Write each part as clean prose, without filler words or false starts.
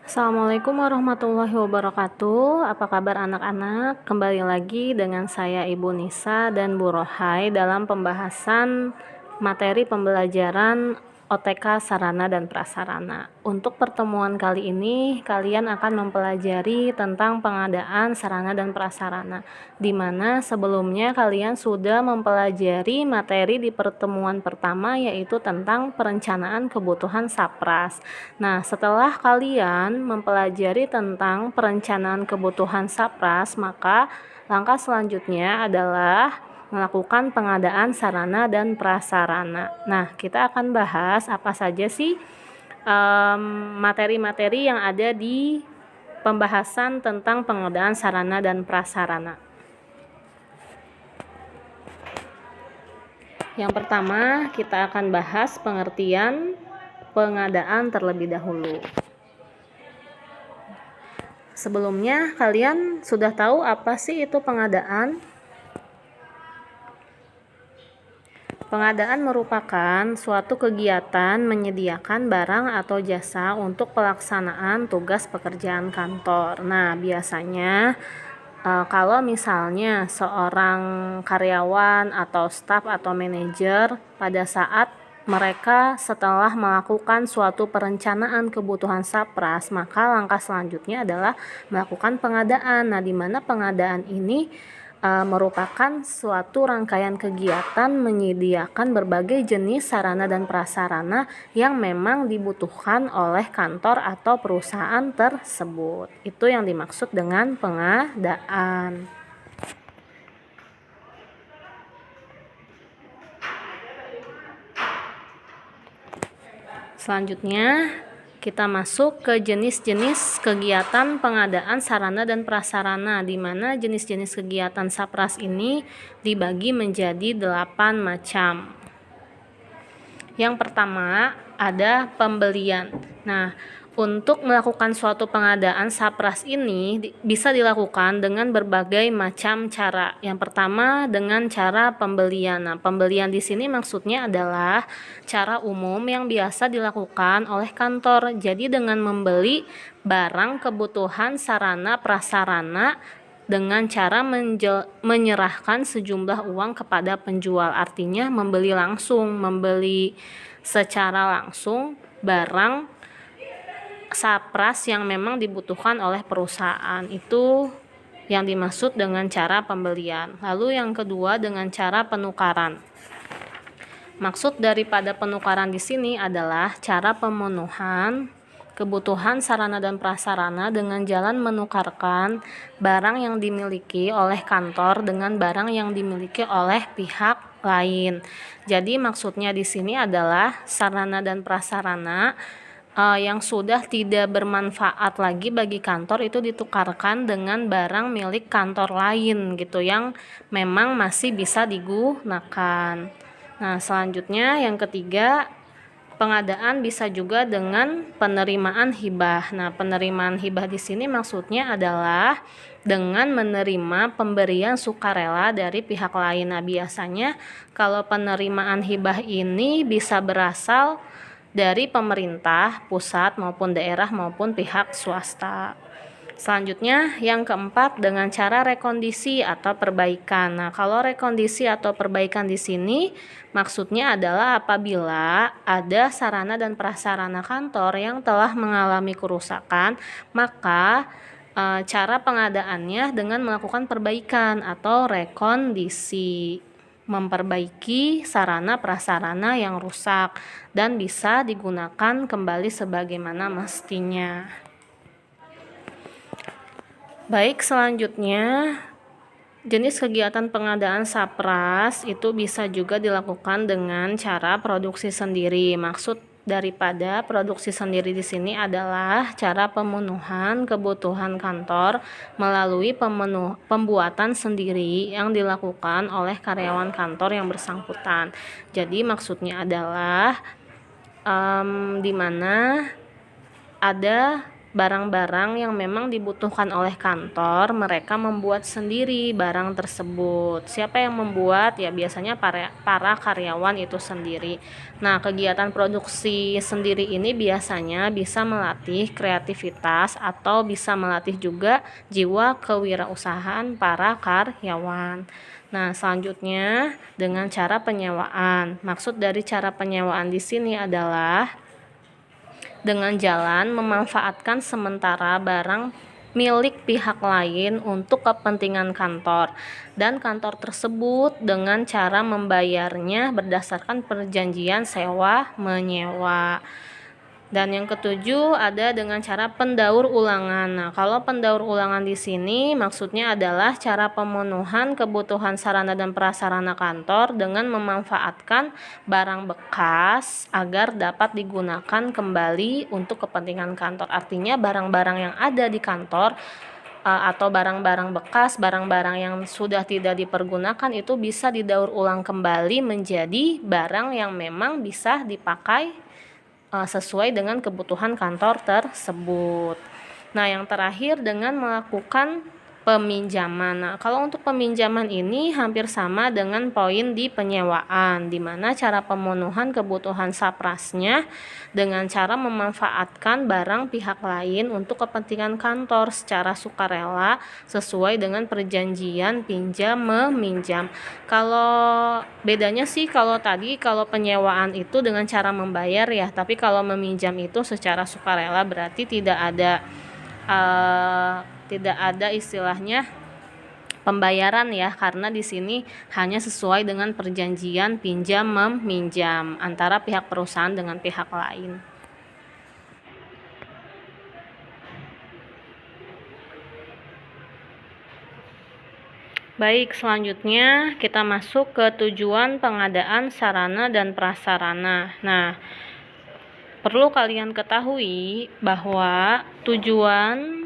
Assalamualaikum warahmatullahi wabarakatuh. Apa kabar anak-anak? Kembali lagi dengan saya Ibu Nisa dan Bu Rohai dalam pembahasan materi pembelajaran OTK Sarana dan Prasarana. Untuk pertemuan kali ini, kalian akan mempelajari tentang pengadaan sarana dan prasarana, di mana sebelumnya kalian sudah mempelajari materi di pertemuan pertama, yaitu tentang perencanaan kebutuhan SAPRAS. Nah, setelah kalian mempelajari tentang perencanaan kebutuhan SAPRAS, maka langkah selanjutnya adalah melakukan pengadaan sarana dan prasarana. Nah, kita akan bahas apa saja sih materi-materi yang ada di pembahasan tentang pengadaan sarana dan prasarana. Yang pertama, kita akan bahas pengertian pengadaan terlebih dahulu. Sebelumnya, kalian sudah tahu apa sih itu pengadaan? Pengadaan merupakan suatu kegiatan menyediakan barang atau jasa untuk pelaksanaan tugas pekerjaan kantor. Nah, biasanya kalau misalnya seorang karyawan atau staf atau manajer pada saat mereka setelah melakukan suatu perencanaan kebutuhan SAPRAS, maka langkah selanjutnya adalah melakukan pengadaan. Nah, di mana pengadaan ini merupakan suatu rangkaian kegiatan menyediakan berbagai jenis sarana dan prasarana yang memang dibutuhkan oleh kantor atau perusahaan tersebut. Itu yang dimaksud dengan pengadaan. Selanjutnya, kita masuk ke jenis-jenis kegiatan pengadaan sarana dan prasarana, di mana jenis-jenis kegiatan SAPRAS ini dibagi menjadi 8 macam. Yang pertama ada pembelian. Nah, untuk melakukan suatu pengadaan SAPRAS ini bisa dilakukan dengan berbagai macam cara. Yang pertama dengan cara pembelian. Nah, pembelian di sini maksudnya adalah cara umum yang biasa dilakukan oleh kantor. Jadi dengan membeli barang kebutuhan sarana prasarana dengan cara menyerahkan sejumlah uang kepada penjual. Artinya membeli langsung, membeli secara langsung barang SAPRAS yang memang dibutuhkan oleh perusahaan. Itu yang dimaksud dengan cara pembelian. Lalu yang kedua dengan cara penukaran. Maksud daripada penukaran di sini adalah cara pemenuhan kebutuhan sarana dan prasarana dengan jalan menukarkan barang yang dimiliki oleh kantor dengan barang yang dimiliki oleh pihak lain. Jadi maksudnya di sini adalah sarana dan prasarana yang sudah tidak bermanfaat lagi bagi kantor itu ditukarkan dengan barang milik kantor lain gitu yang memang masih bisa digunakan. Nah, selanjutnya yang ketiga, pengadaan bisa juga dengan penerimaan hibah. Nah, penerimaan hibah di sini maksudnya adalah dengan menerima pemberian sukarela dari pihak lain. Nah, biasanya kalau penerimaan hibah ini bisa berasal dari pemerintah pusat maupun daerah maupun pihak swasta. Selanjutnya yang keempat dengan cara rekondisi atau perbaikan. Nah, kalau rekondisi atau perbaikan di sini maksudnya adalah apabila ada sarana dan prasarana kantor yang telah mengalami kerusakan, maka cara pengadaannya dengan melakukan perbaikan atau rekondisi, memperbaiki sarana prasarana yang rusak dan bisa digunakan kembali sebagaimana mestinya. Baik, selanjutnya jenis kegiatan pengadaan SAPRAS itu bisa juga dilakukan dengan cara produksi sendiri. Maksud daripada produksi sendiri di sini adalah cara pemenuhan kebutuhan kantor melalui pembuatan sendiri yang dilakukan oleh karyawan kantor yang bersangkutan. Jadi maksudnya adalah di mana ada barang-barang yang memang dibutuhkan oleh kantor, mereka membuat sendiri barang tersebut. Siapa yang membuat? Ya biasanya para karyawan itu sendiri. Nah, kegiatan produksi sendiri ini biasanya bisa melatih kreativitas atau bisa melatih juga jiwa kewirausahaan para karyawan. Nah, selanjutnya dengan cara penyewaan. Maksud dari cara penyewaan di sini adalah dengan jalan memanfaatkan sementara barang milik pihak lain untuk kepentingan kantor, dan kantor tersebut dengan cara membayarnya berdasarkan perjanjian sewa menyewa. Dan yang ketujuh ada dengan cara pendaur ulangan. Nah, kalau pendaur ulangan di sini maksudnya adalah cara pemenuhan kebutuhan sarana dan prasarana kantor dengan memanfaatkan barang bekas agar dapat digunakan kembali untuk kepentingan kantor. Artinya barang-barang yang ada di kantor atau barang-barang bekas, barang-barang yang sudah tidak dipergunakan itu bisa didaur ulang kembali menjadi barang yang memang bisa dipakai sesuai dengan kebutuhan kantor tersebut. Nah, yang terakhir dengan melakukan peminjaman. Nah, kalau untuk peminjaman ini hampir sama dengan poin di penyewaan, di mana cara pemenuhan kebutuhan saprasnya dengan cara memanfaatkan barang pihak lain untuk kepentingan kantor secara sukarela sesuai dengan perjanjian pinjam meminjam. Kalau bedanya sih kalau penyewaan itu dengan cara membayar ya, tapi kalau meminjam itu secara sukarela, berarti tidak ada istilahnya pembayaran ya, karena di sini hanya sesuai dengan perjanjian pinjam meminjam antara pihak perusahaan dengan pihak lain. Baik, selanjutnya kita masuk ke tujuan pengadaan sarana dan prasarana. Nah, perlu kalian ketahui bahwa tujuan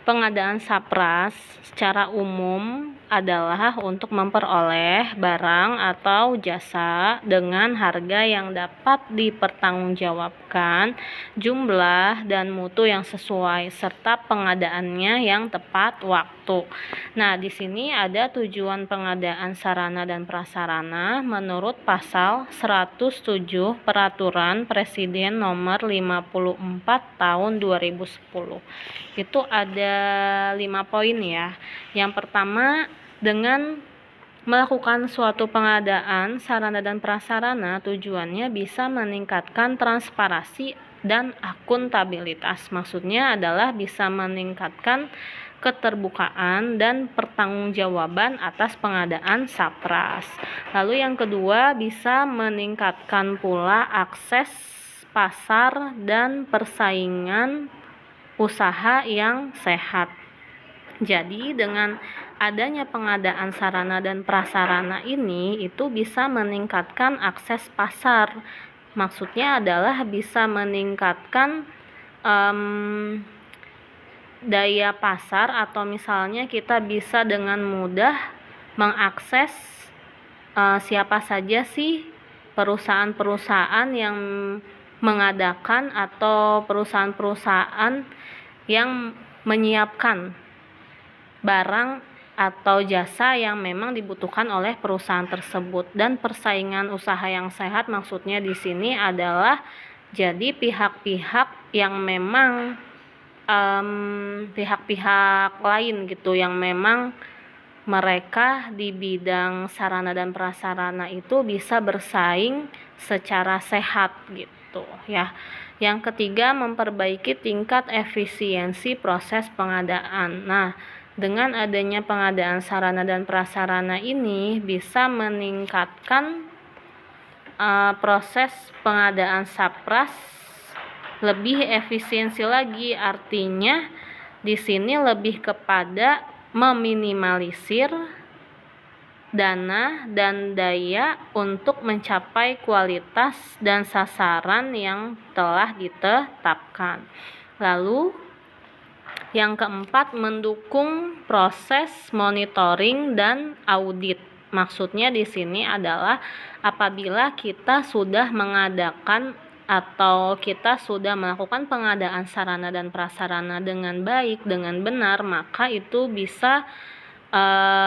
pengadaan sapras secara umum adalah untuk memperoleh barang atau jasa dengan harga yang dapat dipertanggungjawabkan, jumlah dan mutu yang sesuai, serta pengadaannya yang tepat waktu. Nah, di sini ada tujuan pengadaan sarana dan prasarana menurut pasal 107 Peraturan Presiden Nomor 54 Tahun 2010. Itu ada 5 poin ya. Yang pertama, dengan melakukan suatu pengadaan sarana dan prasarana, tujuannya bisa meningkatkan transparansi dan akuntabilitas. Maksudnya adalah bisa meningkatkan keterbukaan dan pertanggungjawaban atas pengadaan sapras. Lalu yang kedua, bisa meningkatkan pula akses pasar dan persaingan usaha yang sehat. Jadi dengan adanya pengadaan sarana dan prasarana ini itu bisa meningkatkan akses pasar. Maksudnya adalah bisa meningkatkan daya pasar, atau misalnya kita bisa dengan mudah mengakses siapa saja sih perusahaan-perusahaan yang mengadakan atau perusahaan-perusahaan yang menyiapkan barang atau jasa yang memang dibutuhkan oleh perusahaan tersebut. Dan persaingan usaha yang sehat maksudnya di sini adalah jadi pihak-pihak yang memang pihak-pihak lain gitu yang memang mereka di bidang sarana dan prasarana itu bisa bersaing secara sehat gitu ya. Yang ketiga, memperbaiki tingkat efisiensi proses pengadaan. Nah, dengan adanya pengadaan sarana dan prasarana ini bisa meningkatkan proses pengadaan sapras lebih efisiensi lagi. Artinya di sini lebih kepada meminimalisir dana dan daya untuk mencapai kualitas dan sasaran yang telah ditetapkan. Lalu yang keempat, mendukung proses monitoring dan audit. Maksudnya di sini adalah apabila kita sudah mengadakan atau kita sudah melakukan pengadaan sarana dan prasarana dengan baik, dengan benar, maka itu bisa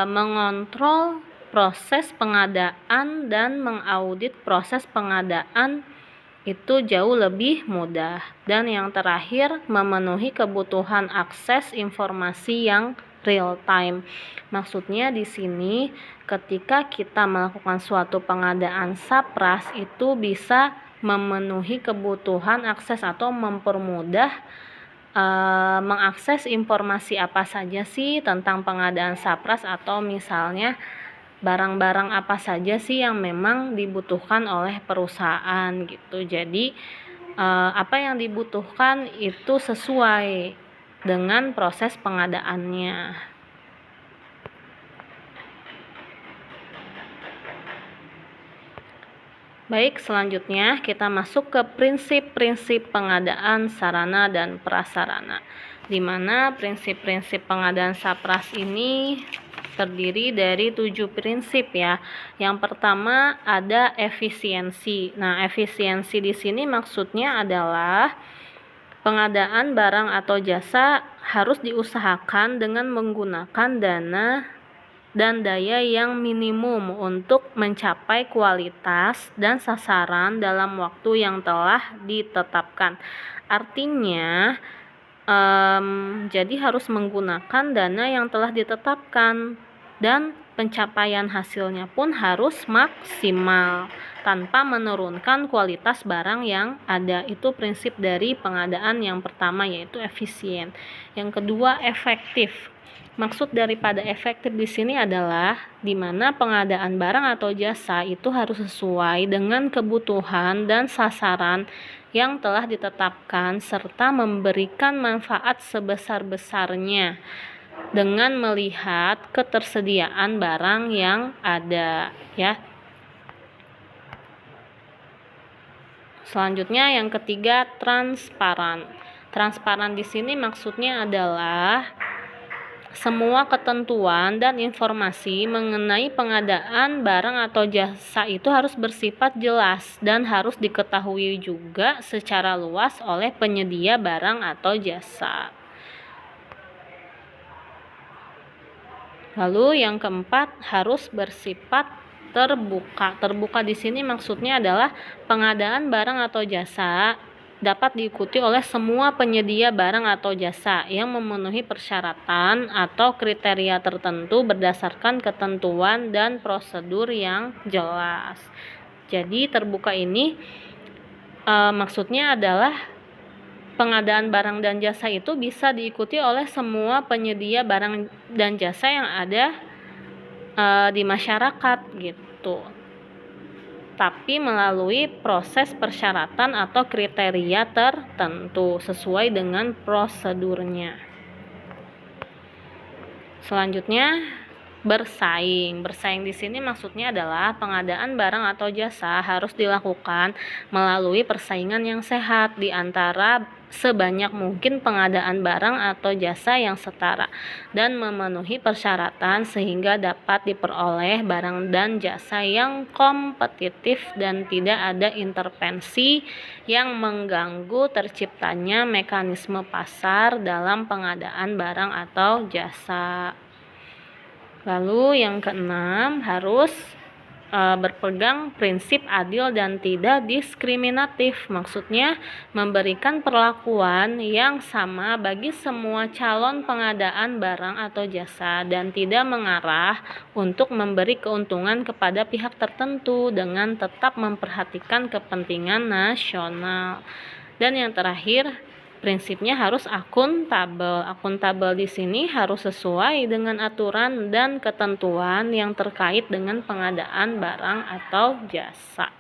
mengontrol proses pengadaan dan mengaudit proses pengadaan itu jauh lebih mudah. Dan yang terakhir, memenuhi kebutuhan akses informasi yang real time. Maksudnya di sini ketika kita melakukan suatu pengadaan SAPRAS itu bisa memenuhi kebutuhan akses atau mempermudah mengakses informasi apa saja sih tentang pengadaan SAPRAS, atau misalnya barang-barang apa saja sih yang memang dibutuhkan oleh perusahaan gitu. Jadi apa yang dibutuhkan itu sesuai dengan proses pengadaannya. Baik, selanjutnya kita masuk ke prinsip-prinsip pengadaan sarana dan prasarana, di mana prinsip-prinsip pengadaan SAPRAS ini terdiri dari 7 prinsip ya. Yang pertama ada efisiensi. Nah, efisiensi di sini maksudnya adalah pengadaan barang atau jasa harus diusahakan dengan menggunakan dana dan daya yang minimum untuk mencapai kualitas dan sasaran dalam waktu yang telah ditetapkan. Artinya, jadi harus menggunakan dana yang telah ditetapkan dan pencapaian hasilnya pun harus maksimal tanpa menurunkan kualitas barang yang ada. Itu prinsip dari pengadaan yang pertama, yaitu efisien. Yang kedua, efektif. Maksud daripada efektif di sini adalah di mana pengadaan barang atau jasa itu harus sesuai dengan kebutuhan dan sasaran yang telah ditetapkan serta memberikan manfaat sebesar-besarnya dengan melihat ketersediaan barang yang ada ya. Selanjutnya yang ketiga, transparan. Transparan di sini maksudnya adalah semua ketentuan dan informasi mengenai pengadaan barang atau jasa itu harus bersifat jelas dan harus diketahui juga secara luas oleh penyedia barang atau jasa. Lalu yang keempat, harus bersifat terbuka. Terbuka di sini maksudnya adalah pengadaan barang atau jasa dapat diikuti oleh semua penyedia barang atau jasa yang memenuhi persyaratan atau kriteria tertentu berdasarkan ketentuan dan prosedur yang jelas. Jadi terbuka ini maksudnya adalah pengadaan barang dan jasa itu bisa diikuti oleh semua penyedia barang dan jasa yang ada di masyarakat gitu, tapi melalui proses persyaratan atau kriteria tertentu sesuai dengan prosedurnya. Selanjutnya, bersaing. Bersaing di sini maksudnya adalah pengadaan barang atau jasa harus dilakukan melalui persaingan yang sehat di antara sebanyak mungkin pengadaan barang atau jasa yang setara dan memenuhi persyaratan sehingga dapat diperoleh barang dan jasa yang kompetitif dan tidak ada intervensi yang mengganggu terciptanya mekanisme pasar dalam pengadaan barang atau jasa. Lalu yang keenam, harus berpegang prinsip adil dan tidak diskriminatif. Maksudnya memberikan perlakuan yang sama bagi semua calon pengadaan barang atau jasa dan tidak mengarah untuk memberi keuntungan kepada pihak tertentu dengan tetap memperhatikan kepentingan nasional. Dan yang terakhir, prinsipnya harus akuntabel. Akuntabel di sini harus sesuai dengan aturan dan ketentuan yang terkait dengan pengadaan barang atau jasa.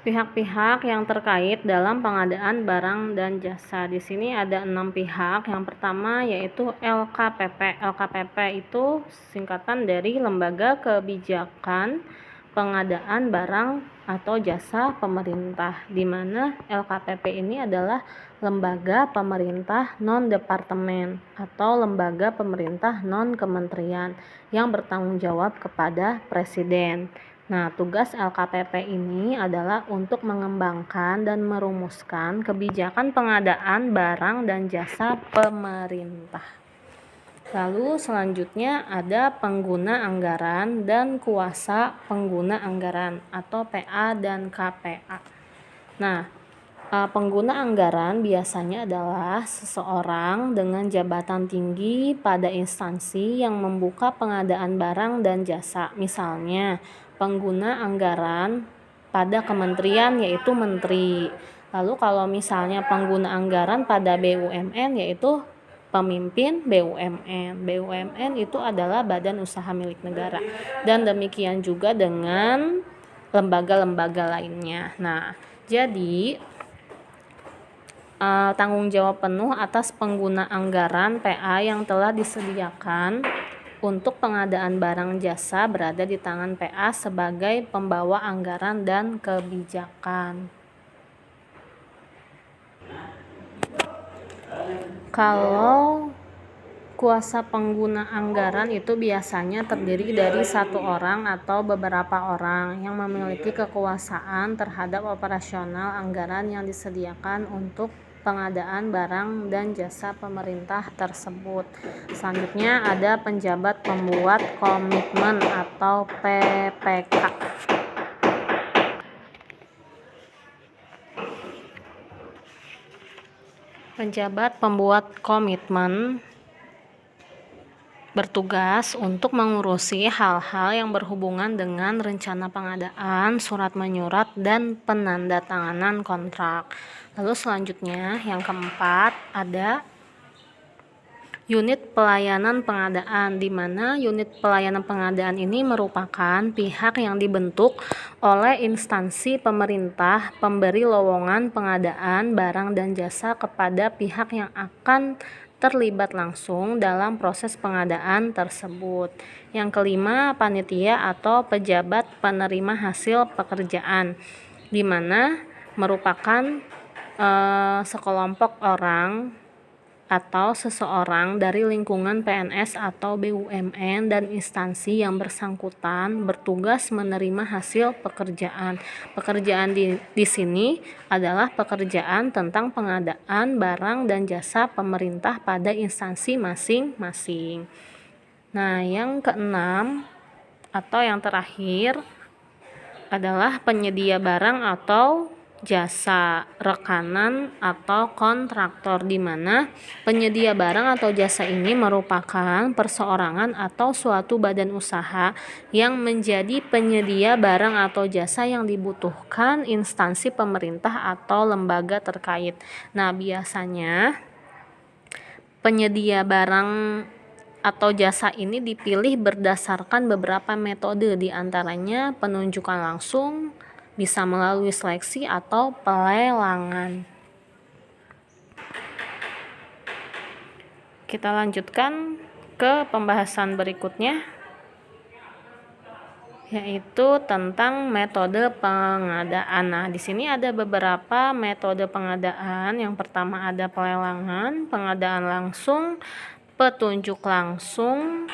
Pihak-pihak yang terkait dalam pengadaan barang dan jasa. Di sini ada 6 pihak. Yang pertama yaitu LKPP. LKPP itu singkatan dari Lembaga Kebijakan Pengadaan Barang atau Jasa Pemerintah, di mana LKPP ini adalah lembaga pemerintah non-departemen atau lembaga pemerintah non-kementerian yang bertanggung jawab kepada Presiden. Nah, tugas LKPP ini adalah untuk mengembangkan dan merumuskan kebijakan pengadaan barang dan jasa pemerintah. Lalu selanjutnya ada pengguna anggaran dan kuasa pengguna anggaran atau PA dan KPA. Nah, pengguna anggaran biasanya adalah seseorang dengan jabatan tinggi pada instansi yang membuka pengadaan barang dan jasa. Misalnya, pengguna anggaran pada kementerian yaitu menteri. Lalu kalau misalnya pengguna anggaran pada BUMN yaitu pemimpin BUMN. BUMN itu adalah badan usaha milik negara. Dan demikian juga dengan lembaga-lembaga lainnya. Nah, jadi tanggung jawab penuh atas pengguna anggaran PA yang telah disediakan untuk pengadaan barang jasa berada di tangan PA sebagai pembawa anggaran dan kebijakan. Kalau kuasa pengguna anggaran itu biasanya terdiri dari satu orang atau beberapa orang yang memiliki kekuasaan terhadap operasional anggaran yang disediakan untuk pengadaan barang dan jasa pemerintah tersebut. Selanjutnya ada penjabat pembuat komitmen atau PPK. Penjabat pembuat komitmen bertugas untuk mengurusi hal-hal yang berhubungan dengan rencana pengadaan, surat menyurat, dan penandatanganan kontrak. Lalu selanjutnya yang keempat ada unit pelayanan pengadaan, di mana unit pelayanan pengadaan ini merupakan pihak yang dibentuk oleh instansi pemerintah pemberi lowongan pengadaan barang dan jasa kepada pihak yang akan terlibat langsung dalam proses pengadaan tersebut. Yang kelima, panitia atau pejabat penerima hasil pekerjaan, di mana merupakan sekelompok orang atau seseorang dari lingkungan PNS atau BUMN dan instansi yang bersangkutan bertugas menerima hasil pekerjaan. Pekerjaan di sini adalah pekerjaan tentang pengadaan barang dan jasa pemerintah pada instansi masing-masing. Nah, yang keenam atau yang terakhir adalah penyedia barang atau jasa rekanan atau kontraktor, di mana penyedia barang atau jasa ini merupakan perseorangan atau suatu badan usaha yang menjadi penyedia barang atau jasa yang dibutuhkan instansi pemerintah atau lembaga terkait. Nah, biasanya penyedia barang atau jasa ini dipilih berdasarkan beberapa metode, di antaranya penunjukan langsung, bisa melalui seleksi atau pelelangan. Kita lanjutkan ke pembahasan berikutnya, yaitu tentang metode pengadaan. Nah, di sini ada beberapa metode pengadaan. Yang pertama ada pelelangan, pengadaan langsung, petunjuk langsung,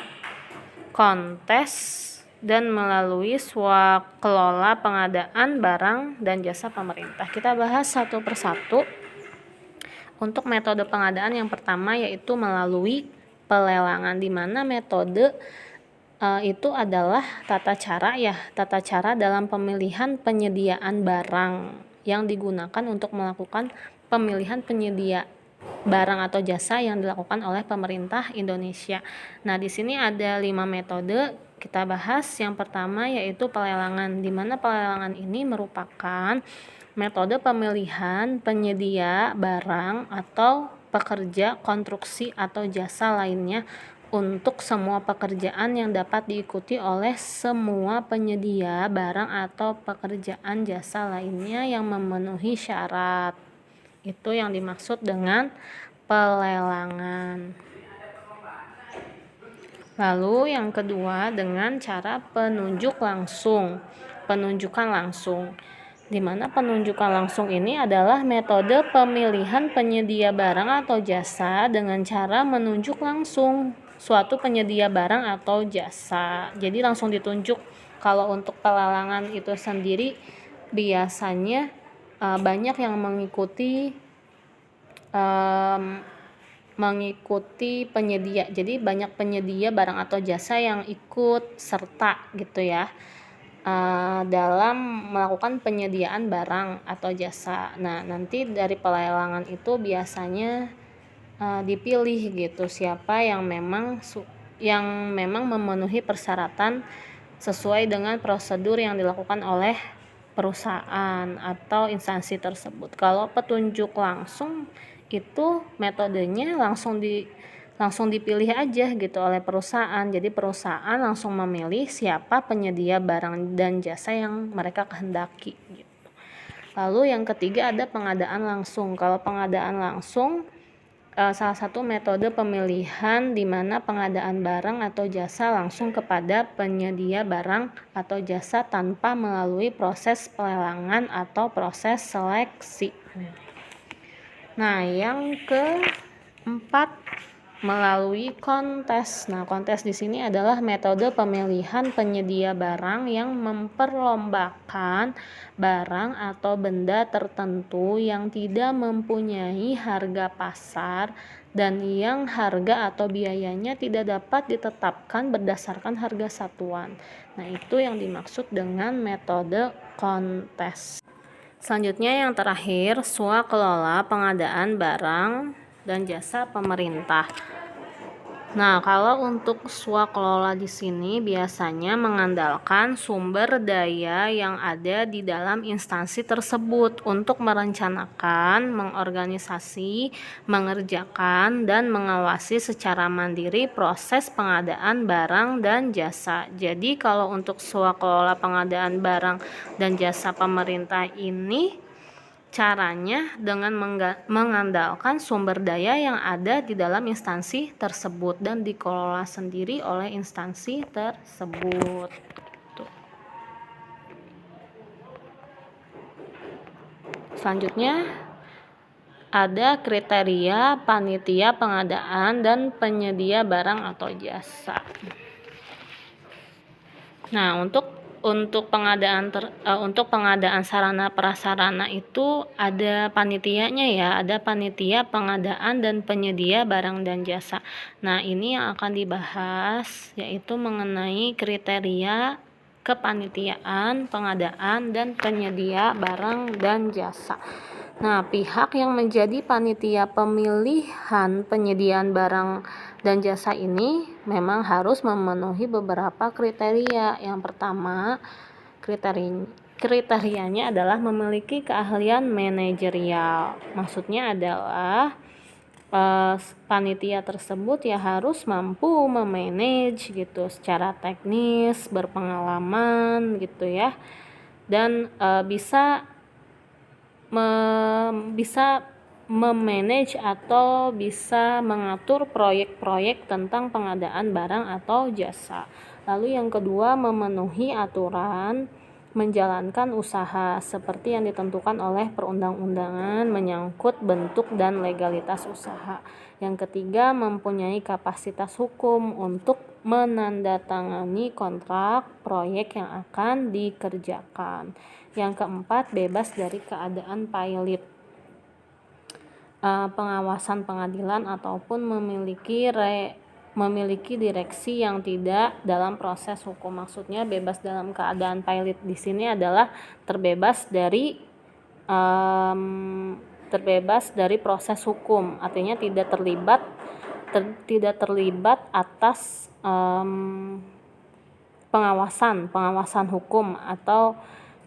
kontes, dan melalui swakelola pengadaan barang dan jasa pemerintah. Kita bahas satu persatu. Untuk metode pengadaan yang pertama yaitu melalui pelelangan, di mana metode itu adalah tata cara dalam pemilihan penyediaan barang yang digunakan untuk melakukan pemilihan penyedia barang atau jasa yang dilakukan oleh pemerintah Indonesia. Nah, di sini ada 5 metode. Kita bahas yang pertama yaitu pelelangan, di mana pelelangan ini merupakan metode pemilihan penyedia barang atau pekerja konstruksi atau jasa lainnya untuk semua pekerjaan yang dapat diikuti oleh semua penyedia barang atau pekerjaan jasa lainnya yang memenuhi syarat. Itu yang dimaksud dengan pelelangan. Lalu yang kedua dengan cara penunjukan langsung, di mana penunjukan langsung ini adalah metode pemilihan penyedia barang atau jasa dengan cara menunjuk langsung suatu penyedia barang atau jasa. Jadi langsung ditunjuk kalau untuk pelelangan itu sendiri biasanya banyak yang mengikuti penyedia. Jadi banyak penyedia barang atau jasa yang ikut serta gitu ya dalam melakukan penyediaan barang atau jasa. Nah, nanti dari pelelangan itu biasanya dipilih gitu siapa yang memang memenuhi persyaratan sesuai dengan prosedur yang dilakukan oleh perusahaan atau instansi tersebut. Kalau petunjuk langsung itu metodenya langsung dipilih aja gitu oleh perusahaan. Jadi perusahaan langsung memilih siapa penyedia barang dan jasa yang mereka kehendaki gitu. Lalu yang ketiga ada pengadaan langsung. Kalau pengadaan langsung salah satu metode pemilihan di mana pengadaan barang atau jasa langsung kepada penyedia barang atau jasa tanpa melalui proses pelelangan atau proses seleksi. Nah, yang keempat melalui kontes. Nah, kontes di sini adalah metode pemilihan penyedia barang yang memperlombakan barang atau benda tertentu yang tidak mempunyai harga pasar dan yang harga atau biayanya tidak dapat ditetapkan berdasarkan harga satuan. Nah, itu yang dimaksud dengan metode kontes. Selanjutnya yang terakhir, swakelola pengadaan barang dan jasa pemerintah. Nah, kalau untuk swakelola di sini biasanya mengandalkan sumber daya yang ada di dalam instansi tersebut untuk merencanakan, mengorganisasi, mengerjakan, dan mengawasi secara mandiri proses pengadaan barang dan jasa. Jadi, kalau untuk swakelola pengadaan barang dan jasa pemerintah ini caranya dengan mengandalkan sumber daya yang ada di dalam instansi tersebut dan dikelola sendiri oleh instansi tersebut. Selanjutnya ada kriteria panitia pengadaan dan penyedia barang atau jasa. Nah, untuk pengadaan sarana prasarana itu ada panitianya ya, ada panitia pengadaan dan penyedia barang dan jasa. Nah, ini yang akan dibahas yaitu mengenai kriteria kepanitiaan, pengadaan dan penyedia barang dan jasa. Nah, pihak yang menjadi panitia pemilihan penyediaan barang dan jasa ini memang harus memenuhi beberapa kriteria. Yang pertama, kriterianya adalah memiliki keahlian manajerial. Maksudnya adalah panitia tersebut ya harus mampu memanage gitu secara teknis, berpengalaman gitu ya, dan bisa memanage atau bisa mengatur proyek-proyek tentang pengadaan barang atau jasa. Lalu yang kedua, memenuhi aturan menjalankan usaha seperti yang ditentukan oleh perundang-undangan menyangkut bentuk dan legalitas usaha. Yang ketiga, mempunyai kapasitas hukum untuk menandatangani kontrak proyek yang akan dikerjakan. Yang keempat, bebas dari keadaan pailit, pengawasan pengadilan ataupun memiliki direksi yang tidak dalam proses hukum. Maksudnya bebas dalam keadaan pailit di sini adalah terbebas dari proses hukum, artinya tidak terlibat atas pengawasan hukum atau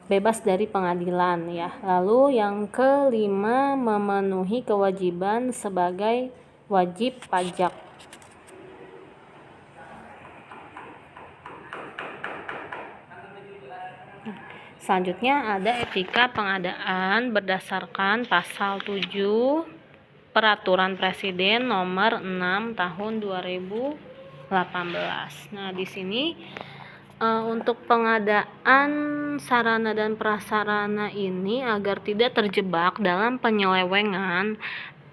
bebas dari pengadilan ya. Lalu yang kelima, memenuhi kewajiban sebagai wajib pajak. Selanjutnya ada etika pengadaan berdasarkan pasal 7 Peraturan Presiden nomor 6 tahun 2018. Nah, di sini untuk pengadaan sarana dan prasarana ini agar tidak terjebak dalam penyelewengan,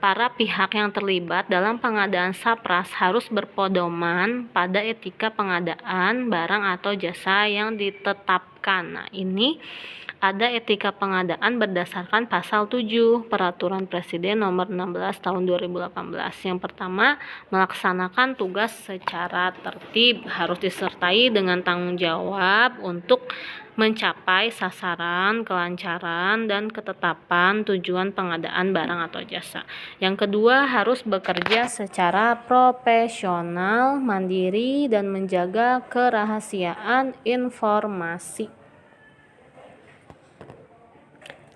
para pihak yang terlibat dalam pengadaan SAPRAS harus berpedoman pada etika pengadaan barang atau jasa yang ditetapkan. Nah, ini ada etika pengadaan berdasarkan pasal 7 Peraturan Presiden Nomor 16 Tahun 2018. Yang pertama, melaksanakan tugas secara tertib, harus disertai dengan tanggung jawab untuk mencapai sasaran, kelancaran, dan ketetapan tujuan pengadaan barang atau jasa. Yang kedua, harus bekerja secara profesional, mandiri, dan menjaga kerahasiaan informasi.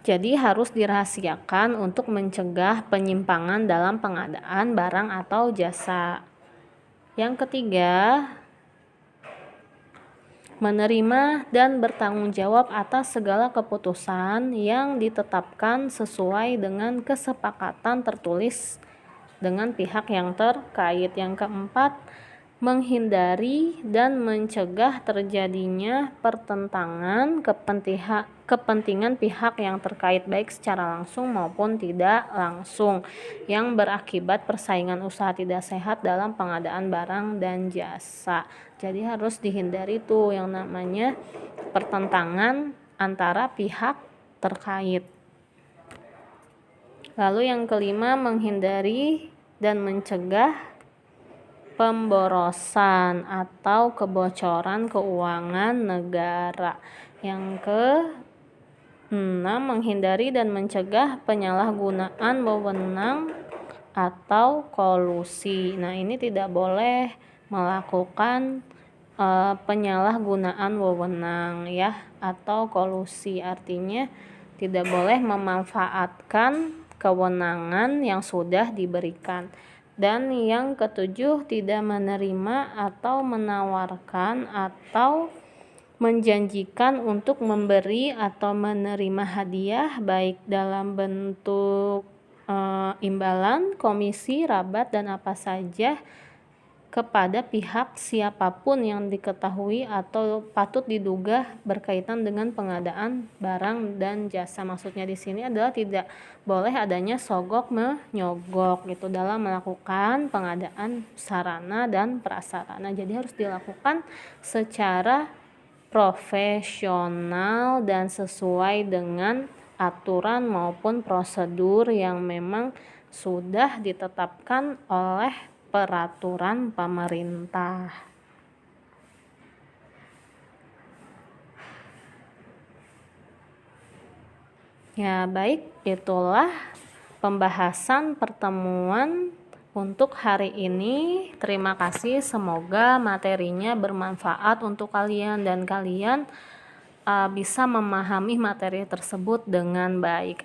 Jadi harus dirahasiakan untuk mencegah penyimpangan dalam pengadaan barang atau jasa. Yang ketiga, menerima dan bertanggung jawab atas segala keputusan yang ditetapkan sesuai dengan kesepakatan tertulis dengan pihak yang terkait. Yang keempat, menghindari dan mencegah terjadinya pertentangan kepentingan pihak yang terkait baik secara langsung maupun tidak langsung yang berakibat persaingan usaha tidak sehat dalam pengadaan barang dan jasa. Jadi harus dihindari tuh yang namanya pertentangan antara pihak terkait. Lalu yang kelima, menghindari dan mencegah pemborosan atau kebocoran keuangan negara. Yang keenam, menghindari dan mencegah penyalahgunaan wewenang atau kolusi. Nah, ini tidak boleh melakukan penyalahgunaan wewenang ya atau kolusi, artinya tidak boleh memanfaatkan kewenangan yang sudah diberikan. Dan yang ketujuh, tidak menerima atau menawarkan atau menjanjikan untuk memberi atau menerima hadiah baik dalam bentuk imbalan, komisi, rabat, dan apa saja kepada pihak siapapun yang diketahui atau patut diduga berkaitan dengan pengadaan barang dan jasa. Maksudnya di sini adalah tidak boleh adanya sogok menyogok gitu dalam melakukan pengadaan sarana dan prasarana. Jadi harus dilakukan secara profesional dan sesuai dengan aturan maupun prosedur yang memang sudah ditetapkan oleh peraturan pemerintah. Ya, baik, itulah pembahasan pertemuan untuk hari ini. Terima kasih, semoga materinya bermanfaat untuk kalian dan kalian bisa memahami materi tersebut dengan baik.